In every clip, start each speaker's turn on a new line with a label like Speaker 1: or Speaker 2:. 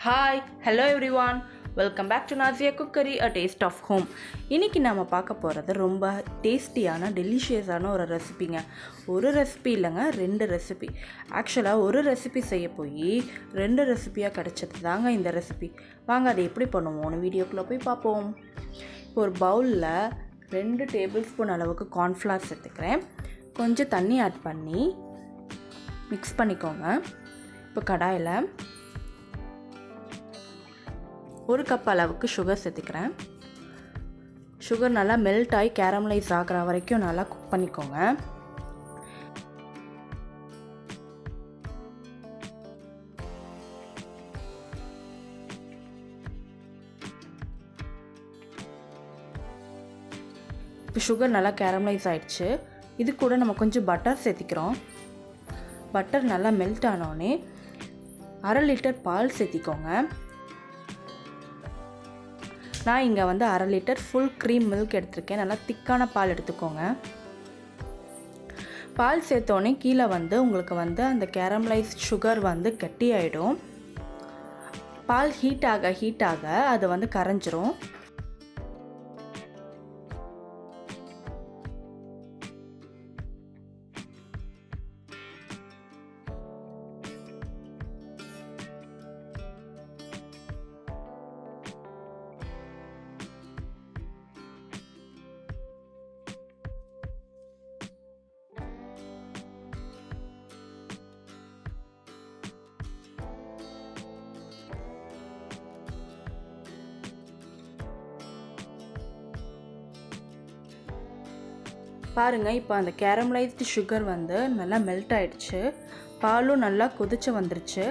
Speaker 1: Hi hello everyone, welcome back to Nazia Cookery, a taste of home. இன்றைக்கி நாம் பார்க்க போகிறது ரொம்ப டேஸ்டியான டெலிஷியஸான ஒரு ரெசிபிங்க. ஒரு ரெசிபி இல்லைங்க, 2 ரெசிபி. ஆக்சுவலாக ஒரு ரெசிபி செய்ய போய் 2 ரெசிபியாக கிடச்சது தாங்க இந்த ரெசிபி. வாங்க அதை எப்படி பண்ணுவோம்னு வீடியோக்குள்ளே போய் பார்ப்போம். இப்போ ஒரு பவுலில் 2 டேபிள் ஸ்பூன் அளவுக்கு கார்ன்ஃப்ளவர் சேர்த்துக்கிறேன். கொஞ்சம் தண்ணி ஆட் பண்ணி மிக்ஸ் பண்ணிக்கோங்க. இப்போ கடாயில் 1 கப் அளவுக்கு சுகர் சேர்த்துக்கிறேன். சுகர் நல்லா மெல்ட் ஆகி கேரமலைஸ் ஆகிற வரைக்கும் நல்லா குக் பண்ணிக்கோங்க. இப்போ சுகர் நல்லா கேரமலைஸ் ஆகிடுச்சு. இது கூட நம்ம கொஞ்சம் பட்டர் சேர்த்திக்கிறோம். பட்டர் நல்லா மெல்ட் ஆனோடனே 1/2 லிட்டர் பால் சேர்த்திக்கோங்க. நான் இங்கே 1/2 லிட்டர் ஃபுல் க்ரீம் மில்க் எடுத்திருக்கேன். நல்லா திக்கான பால் எடுத்துக்கோங்க. பால் சேர்த்தோடனே கீழே உங்களுக்கு அந்த கேரமலைஸ் சுகர் கட்டி ஆகிடும். பால் ஹீட் ஆக அது கரைஞ்சிரும். பாருங்கள், இப்போ அந்த கேரமலைஸ்டு சுகர் நல்லா மெல்ட் ஆகிடுச்சு. பாலும் நல்லா கொதிச்சு வந்துருச்சு.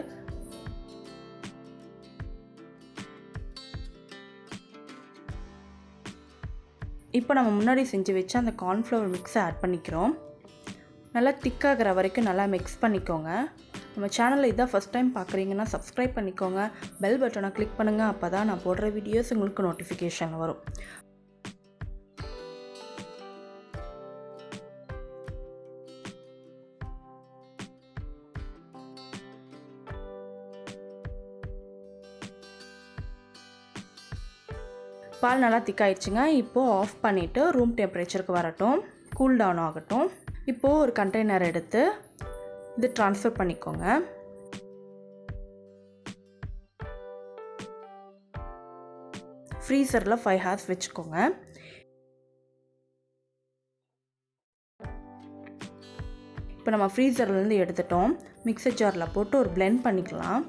Speaker 1: இப்போ நம்ம முன்னாடி செஞ்சு வச்ச அந்த கார்ன்ஃப்ளவர் மிக்ஸை ஆட் பண்ணிக்கிறோம். நல்லா திக்காகிற வரைக்கும் நல்லா மிக்ஸ் பண்ணிக்கோங்க. நம்ம சேனலில் இதான் ஃபஸ்ட் டைம் பார்க்குறீங்கன்னா சப்ஸ்கிரைப் பண்ணிக்கோங்க. பெல் பட்டனை கிளிக் பண்ணுங்கள். அப்போ தான் நான் போடுற வீடியோஸ் உங்களுக்கு நோட்டிஃபிகேஷன் வரும். பால் நல்லா திக்காயிடுச்சுங்க. இப்போது ஆஃப் பண்ணிவிட்டு ரூம் டெம்பரேச்சருக்கு வரட்டும், கூல் டவுன் ஆகட்டும். இப்போது ஒரு கண்டெய்னர் எடுத்து இது ட்ரான்ஸ்ஃபர் பண்ணிக்கோங்க. ஃப்ரீசரில் 5 hours வச்சுக்கோங்க. இப்போ நம்ம ஃப்ரீசர்லேருந்து எடுத்துட்டோம். மிக்சர் ஜாரில் போட்டு ஒரு பிளெண்ட் பண்ணிக்கலாம்.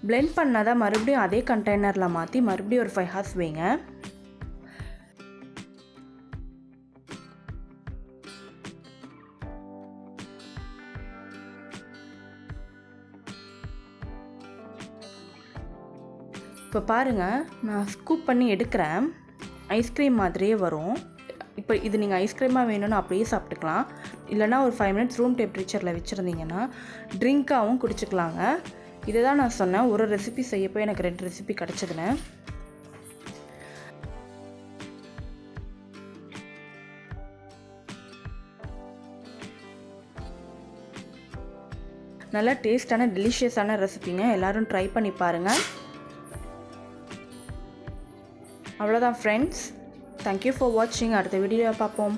Speaker 1: பிளெண்ட் பண்ணாத மறுபடியும் அதே கண்டெய்னரில் மாற்றி மறுபடியும் ஒரு 5 hours வைங்க. இப்போ பாருங்கள், நான் ஸ்கூப் பண்ணி எடுக்கிறேன். ஐஸ்கிரீம் மாதிரியே வரும். இப்போ இது நீங்கள் ஐஸ்கிரீமாக வேணும்னு அப்படியே சாப்பிட்டுக்கலாம். இல்லைனா ஒரு 5 minutes ரூம் டெம்பரேச்சரில் வச்சுருந்தீங்கன்னா ட்ரிங்க்காகவும் குடிச்சிக்கலாங்க. இதை தான் நான் சொன்னேன், ஒரு ரெசிபி செய்யப்போ எனக்கு 2 ரெசிபி கிடச்சிதுன்னு. நல்லா டேஸ்டான டெலிஷியஸான ரெசிபிங்க. எல்லோரும் ட்ரை பண்ணி பாருங்கள். அவ்வளோதான் ஃப்ரெண்ட்ஸ், தேங்க்யூ ஃபார் வாட்சிங். அடுத்த வீடியோவை பார்ப்போம்.